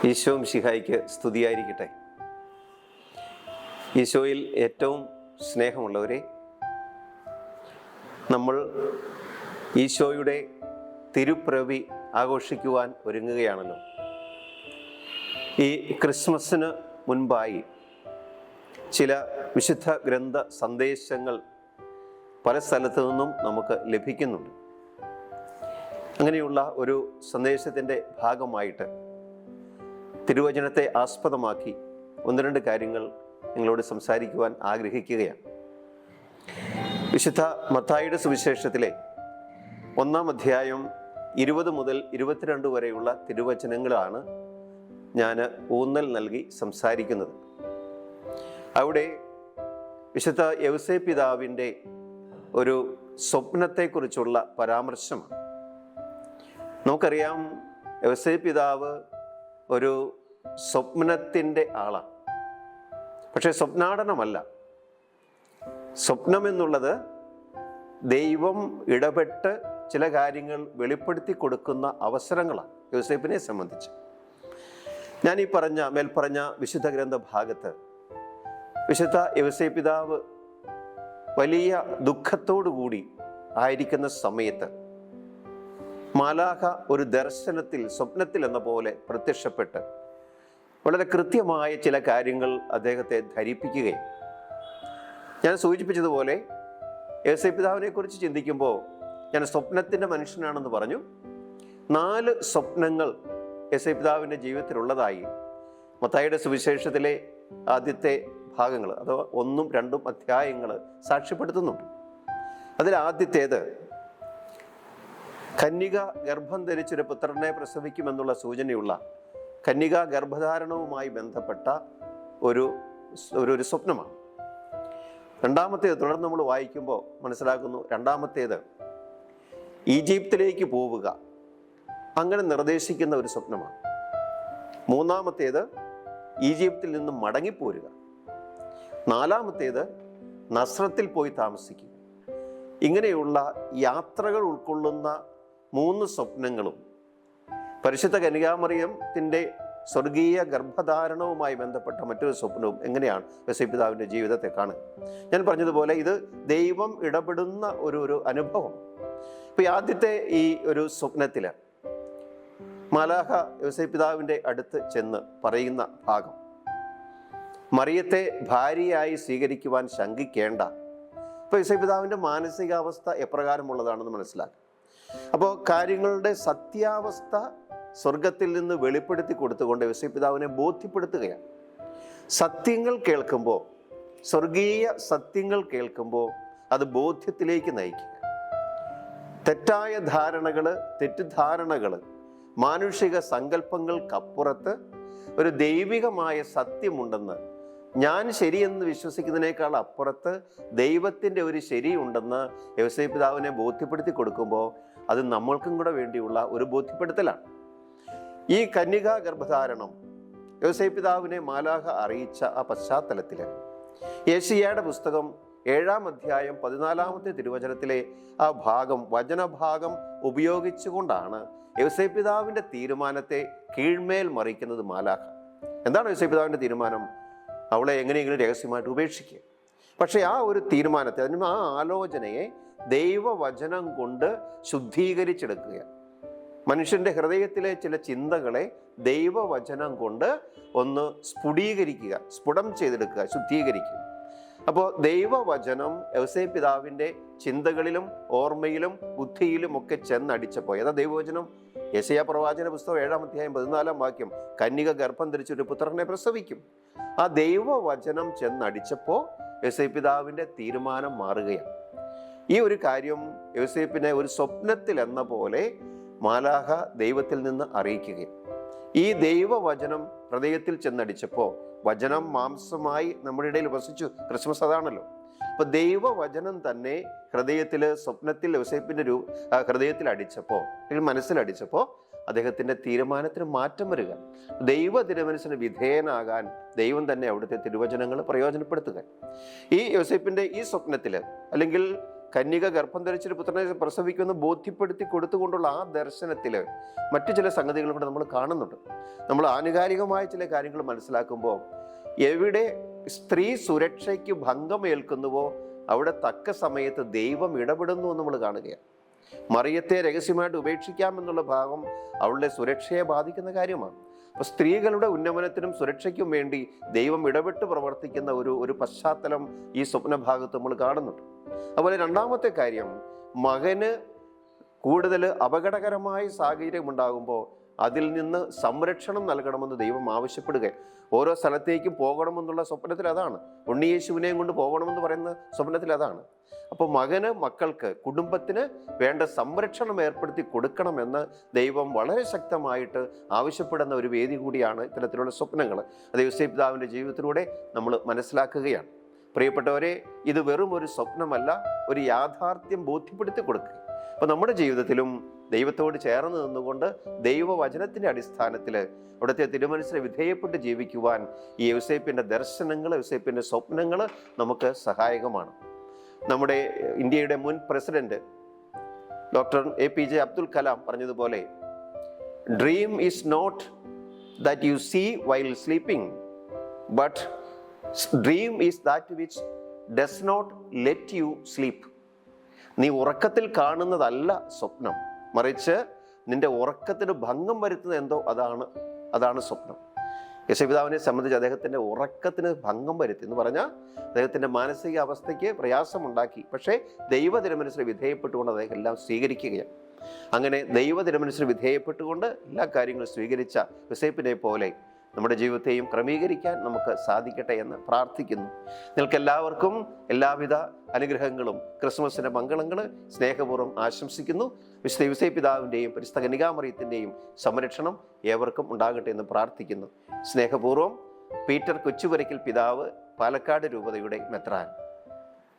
ഈശോ മിശിഹായ്ക്ക് സ്തുതിയായിരിക്കട്ടെ. ഈശോയിൽ ഏറ്റവും സ്നേഹമുള്ളവരെ, നമ്മൾ ഈശോയുടെ തിരുപ്പിറവി ആഘോഷിക്കുവാൻ ഒരുങ്ങുകയാണല്ലോ. ഈ ക്രിസ്മസിന് മുൻപായി ചില വിശുദ്ധ ഗ്രന്ഥ സന്ദേശങ്ങൾ പല സ്ഥലത്തു നിന്നും നമുക്ക് ലഭിക്കുന്നുണ്ട്. അങ്ങനെയുള്ള ഒരു സന്ദേശത്തിൻ്റെ ഭാഗമായിട്ട് തിരുവചനത്തെ ആസ്പദമാക്കി ഒന്ന് രണ്ട് കാര്യങ്ങൾ നിങ്ങളോട് സംസാരിക്കുവാൻ ആഗ്രഹിക്കുകയാണ്. വിശുദ്ധ മത്തായിയുടെ സുവിശേഷത്തിലെ 1-ാം അധ്യായം 20 മുതൽ 22 വരെയുള്ള തിരുവചനങ്ങളാണ് ഞാൻ ഊന്നൽ നൽകി സംസാരിക്കുന്നത്. അവിടെ വിശുദ്ധ യൗസേപ്പ് പിതാവിൻ്റെ ഒരു സ്വപ്നത്തെക്കുറിച്ചുള്ള പരാമർശമാണ്. നമുക്കറിയാം, യൗസേപ്പ് പിതാവ് ഒരു സ്വപ്നത്തിൻ്റെ ആളാണ്. പക്ഷേ സ്വപ്നാടനമല്ല. സ്വപ്നം എന്നുള്ളത് ദൈവം ഇടപെട്ട് ചില കാര്യങ്ങൾ വെളിപ്പെടുത്തി കൊടുക്കുന്ന അവസരങ്ങളാണ് യോസേപ്പിനെ സംബന്ധിച്ച്. ഞാൻ ഈ മേൽപ്പറഞ്ഞ വിശുദ്ധ ഗ്രന്ഥ ഭാഗത്ത് വിശുദ്ധ യൗസേപ്പ് പിതാവ് വലിയ ദുഃഖത്തോടു കൂടി ആയിരിക്കുന്ന സമയത്ത് മാലാഖ ഒരു ദർശനത്തിൽ, സ്വപ്നത്തിൽ എന്ന പോലെ പ്രത്യക്ഷപ്പെട്ട് വളരെ കൃത്യമായ ചില കാര്യങ്ങൾ അദ്ദേഹത്തെ ധരിപ്പിക്കുകയും, ഞാൻ സൂചിപ്പിച്ചതുപോലെ യൗസേപ്പ് പിതാവിനെ കുറിച്ച് ചിന്തിക്കുമ്പോൾ ഞാൻ സ്വപ്നത്തിൻ്റെ മനുഷ്യനാണെന്ന് പറഞ്ഞു. 4 സ്വപ്നങ്ങൾ യൗസേപ്പ് പിതാവിൻ്റെ ജീവിതത്തിലുള്ളതായി മത്തായിയുടെ സുവിശേഷത്തിലെ ആദ്യത്തെ ഭാഗങ്ങൾ അഥവാ 1ഉം 2ഉം അധ്യായങ്ങൾ സാക്ഷ്യപ്പെടുത്തുന്നുണ്ട്. അതിൽ ആദ്യത്തേത് കന്യക ഗർഭം ധരിച്ചൊരു പുത്രനെ പ്രസവിക്കുമെന്നുള്ള സൂചനയുള്ള കന്യക ഗർഭധാരണവുമായി ബന്ധപ്പെട്ട ഒരു സ്വപ്നമാണ്. രണ്ടാമത്തേത് തുടർന്ന് നമ്മൾ വായിക്കുമ്പോൾ മനസ്സിലാക്കുന്നു. രണ്ടാമത്തേത് ഈജിപ്തിലേക്ക് പോവുക, അങ്ങനെ നിർദ്ദേശിക്കുന്ന ഒരു സ്വപ്നമാണ്. മൂന്നാമത്തേത് ഈജിപ്തിൽ നിന്നും മടങ്ങിപ്പോരുക. നാലാമത്തേത് നസ്രത്തിൽ പോയി താമസിക്കുക. ഇങ്ങനെയുള്ള യാത്രകൾ ഉൾക്കൊള്ളുന്ന 3 സ്വപ്നങ്ങളും പരിശുദ്ധ കന്യകാമറിയത്തിൻ്റെ സ്വർഗീയ ഗർഭധാരണവുമായി ബന്ധപ്പെട്ട മറ്റൊരു സ്വപ്നവും എങ്ങനെയാണ് യൗസേപ്പ് പിതാവിൻ്റെ ജീവിതത്തെ കാണുക. ഞാൻ പറഞ്ഞതുപോലെ ഇത് ദൈവം ഇടപെടുന്ന ഒരു അനുഭവം. ഇപ്പോൾ ആദ്യത്തെ ഈ ഒരു സ്വപ്നത്തിൽ മാലാഖ യൗസേപ്പ് പിതാവിൻ്റെ അടുത്ത് ചെന്ന് പറയുന്ന ഭാഗം, മറിയത്തെ ഭാര്യയായി സ്വീകരിക്കുവാൻ ശങ്കിക്കേണ്ട. ഇപ്പോൾ യൗസേപ്പ് പിതാവിൻ്റെ മാനസികാവസ്ഥ എപ്രകാരമുള്ളതാണെന്ന് മനസ്സിലാക്കുക. അപ്പോൾ കാര്യങ്ങളുടെ സത്യാവസ്ഥ സ്വർഗത്തിൽ നിന്ന് വെളിപ്പെടുത്തി കൊടുത്തുകൊണ്ട് യൗസേപ്പ് പിതാവിനെ ബോധ്യപ്പെടുത്തുകയാണ്. സത്യങ്ങൾ കേൾക്കുമ്പോൾ, സ്വർഗീയ സത്യങ്ങൾ കേൾക്കുമ്പോൾ അത് ബോധ്യത്തിലേക്ക് നയിക്കുക. തെറ്റായ ധാരണകൾ, തെറ്റിദ്ധാരണകൾ, മാനുഷിക സങ്കല്പങ്ങൾക്കപ്പുറത്ത് ഒരു ദൈവികമായ സത്യമുണ്ടെന്ന്, ഞാൻ ശരിയെന്ന് വിശ്വസിക്കുന്നതിനേക്കാൾ അപ്പുറത്ത് ദൈവത്തിൻ്റെ ഒരു ശരിയുണ്ടെന്ന് യൗസേപ്പ് പിതാവിനെ ബോധ്യപ്പെടുത്തി കൊടുക്കുമ്പോൾ അത് നമ്മൾക്കും കൂടെ വേണ്ടിയുള്ള ഒരു ബോധ്യപ്പെടുത്തലാണ്. ഈ കന്യകാ ഗർഭധാരണം യൗസേപ്പ് പിതാവിനെ മാലാഖ അറിയിച്ച ആ പശ്ചാത്തലത്തിൽ യെശയ്യായുടെ പുസ്തകം 7-ാം അധ്യായം 14-ാമത്തെ തിരുവചനത്തിലെ ആ ഭാഗം, വചനഭാഗം ഉപയോഗിച്ചുകൊണ്ടാണ് യൗസേപ്പ് പിതാവിൻ്റെ തീരുമാനത്തെ കീഴ്മേൽ മറിക്കുന്നത് മാലാഖ. എന്താണ് യൗസേപ്പ് പിതാവിൻ്റെ തീരുമാനം? അവളെ എങ്ങനെയെങ്കിലും രഹസ്യമായിട്ട് ഉപേക്ഷിക്കുക. പക്ഷേ ആ ഒരു തീരുമാനത്തെ, ആ ആലോചനയെ ദൈവവചനം കൊണ്ട് ശുദ്ധീകരിച്ചെടുക്കുക. മനുഷ്യൻ്റെ ഹൃദയത്തിലെ ചില ചിന്തകളെ ദൈവവചനം കൊണ്ട് ഒന്ന് സ്ഫുടം ചെയ്തെടുക്കുക, ശുദ്ധീകരിക്കുക. അപ്പോൾ ദൈവവചനം യൗസേപ്പ് പിതാവിൻ്റെ ചിന്തകളിലും ഓർമ്മയിലും ബുദ്ധിയിലും ഒക്കെ ചെന്നടിച്ചപ്പോൾ, ഏതാ ദൈവവചനം? യെശയ്യാ പ്രവാചന പുസ്തകം 7-ാം അധ്യായം 14-ാം വാക്യം, കന്യക ഗർഭം ധരിച്ചൊരു പുത്രനെ പ്രസവിക്കും. ആ ദൈവവചനം ചെന്നടിച്ചപ്പോൾ യൗസേപ്പ് പിതാവിൻ്റെ തീരുമാനം മാറുകയാണ്. ഈ ഒരു കാര്യം യൗസേപ്പിനെ ഒരു സ്വപ്നത്തിൽ എന്ന പോലെ മാലാഖ ദൈവത്തിൽ നിന്ന് അറിയിക്കുകയും, ഈ ദൈവവചനം ഹൃദയത്തിൽ ചെന്നടിച്ചപ്പോൾ വചനം മാംസമായി നമ്മുടെ ഇടയിൽ വസിച്ചു. ക്രിസ്മസ് അതാണല്ലോ. അപ്പൊ ദൈവവചനം തന്നെ സ്വപ്നത്തിൽ യൗസേപ്പിന്റെ ഹൃദയത്തിൽ അടിച്ചപ്പോൾ, മനസ്സിലടിച്ചപ്പോൾ അദ്ദേഹത്തിന്റെ തീരുമാനത്തിന് മാറ്റം വരിക. ദൈവ തിരുമനസ്സിന് വിധേയനാകാൻ ദൈവം തന്നെ അവിടുത്തെ തിരുവചനങ്ങൾ പ്രയോജനപ്പെടുത്തുക. ഈ യൗസേപ്പിന്റെ ഈ സ്വപ്നത്തിൽ അല്ലെങ്കിൽ കന്യക ഗർഭം ധരിച്ചൊരു പുത്രനെ പ്രസവിക്കുമെന്ന് ബോധ്യപ്പെടുത്തി കൊടുത്തുകൊണ്ടുള്ള ആ ദർശനത്തിൽ മറ്റു ചില സംഗതികളും കൂടെ നമ്മൾ കാണുന്നുണ്ട്. നമ്മൾ ആനുകാലികമായ ചില കാര്യങ്ങൾ മനസ്സിലാക്കുമ്പോൾ എവിടെ സ്ത്രീ സുരക്ഷയ്ക്ക് ഭംഗമേൽക്കുന്നുവോ അവിടെ തക്ക സമയത്ത് ദൈവം ഇടപെടുന്നു എന്ന് നമ്മൾ കാണുകയാണ്. മറിയത്തെ രഹസ്യമായിട്ട് ഉപേക്ഷിക്കാമെന്നുള്ള ഭാഗം അവളുടെ സുരക്ഷയെ ബാധിക്കുന്ന കാര്യമാണ്. അപ്പോൾ സ്ത്രീകളുടെ ഉന്നമനത്തിനും സുരക്ഷയ്ക്കും വേണ്ടി ദൈവം ഇടപെട്ട് പ്രവർത്തിക്കുന്ന ഒരു പശ്ചാത്തലം ഈ സ്വപ്നഭാഗത്ത് നമ്മൾ കാണുന്നുണ്ട്. അതുപോലെ രണ്ടാമത്തെ കാര്യം, മകന് കൂടുതൽ അപകടകരമായ സാഹചര്യം ഉണ്ടാകുമ്പോൾ അതിൽ നിന്ന് സംരക്ഷണം നൽകണമെന്ന് ദൈവം ആവശ്യപ്പെടുക. ഓരോ സ്ഥലത്തേക്കും പോകണമെന്നുള്ള സ്വപ്നത്തിൽ അതാണ്. ഉണ്ണിയേശുവിനെയും കൊണ്ട് പോകണമെന്ന് പറയുന്ന സ്വപ്നത്തിൽ അതാണ്. അപ്പോൾ മക്കൾക്ക്, കുടുംബത്തിന് വേണ്ട സംരക്ഷണം ഏർപ്പെടുത്തി കൊടുക്കണമെന്ന് ദൈവം വളരെ ശക്തമായിട്ട് ആവശ്യപ്പെടുന്ന ഒരു വേദി കൂടിയാണ് ഇത്തരത്തിലുള്ള സ്വപ്നങ്ങൾ. അത് യോസേപ്പ് പിതാവിൻ്റെ ജീവിതത്തിലൂടെ നമ്മൾ മനസ്സിലാക്കുകയാണ്. പ്രിയപ്പെട്ടവരെ, ഇത് വെറും ഒരു സ്വപ്നമല്ല, ഒരു യാഥാർത്ഥ്യം ബോധ്യപ്പെടുത്തി കൊടുക്കുക. അപ്പോൾ നമ്മുടെ ജീവിതത്തിലും ദൈവത്തോട് ചേർന്ന് നിന്നുകൊണ്ട് ദൈവവചനത്തിൻ്റെ അടിസ്ഥാനത്തിൽ അവിടുത്തെ തിരുമനസ്സിനെ വിധേയപ്പെട്ട് ജീവിക്കുവാൻ ഈ യോസേപ്പിൻ്റെ ദർശനങ്ങൾ, യോസേപ്പിൻ്റെ സ്വപ്നങ്ങൾ നമുക്ക് സഹായകമാണ്. നമ്മുടെ ഇന്ത്യയുടെ മുൻ president doctor APJ Abdul Kalam പറഞ്ഞതുപോലെ, dream is not that you see while sleeping, but dream is that which does not let you sleep. നീ ഉറക്കത്തിൽ കാണുന്നതല്ല സ്വപ്നം, മറിച്ച് നിന്റെ ഉറക്കത്തിന് ഭംഗം വരുത്തുന്നത് എന്തോ അതാണ് സ്വപ്നം. യേശുപിതാവിനെ സംബന്ധിച്ച് അദ്ദേഹത്തിൻ്റെ ഉറക്കത്തിന് ഭംഗം വരുത്തി എന്ന് പറഞ്ഞാൽ അദ്ദേഹത്തിൻ്റെ മാനസിക അവസ്ഥയ്ക്ക് പ്രയാസമുണ്ടാക്കി. പക്ഷേ ദൈവ തിരുമനസ്സിന് വിധേയപ്പെട്ടുകൊണ്ട് അദ്ദേഹം എല്ലാം സ്വീകരിക്കുകയാണ്. അങ്ങനെ ദൈവ തിരുമനസ്സിന് വിധേയപ്പെട്ടുകൊണ്ട് എല്ലാ കാര്യങ്ങളും സ്വീകരിച്ച യോസേപ്പിനെ പോലെ നമ്മുടെ ജീവിതത്തെയും ക്രമീകരിക്കാൻ നമുക്ക് സാധിക്കട്ടെ എന്ന് പ്രാർത്ഥിക്കുന്നു. നിങ്ങൾക്ക് എല്ലാവർക്കും എല്ലാവിധ അനുഗ്രഹങ്ങളും ക്രിസ്മസിൻ്റെ മംഗളങ്ങൾ സ്നേഹപൂർവ്വം ആശംസിക്കുന്നു. വിശുദ്ധ യോസേപ്പ് പിതാവിൻ്റെയും പരിശുദ്ധ കന്യകാമറിയത്തിൻ്റെയും സംരക്ഷണം ഏവർക്കും ഉണ്ടാകട്ടെ എന്ന് പ്രാർത്ഥിക്കുന്നു. സ്നേഹപൂർവ്വം പീറ്റർ കൊച്ചുപുരയ്ക്കൽ പിതാവ്, പാലക്കാട് രൂപതയുടെ മെത്രാൻ.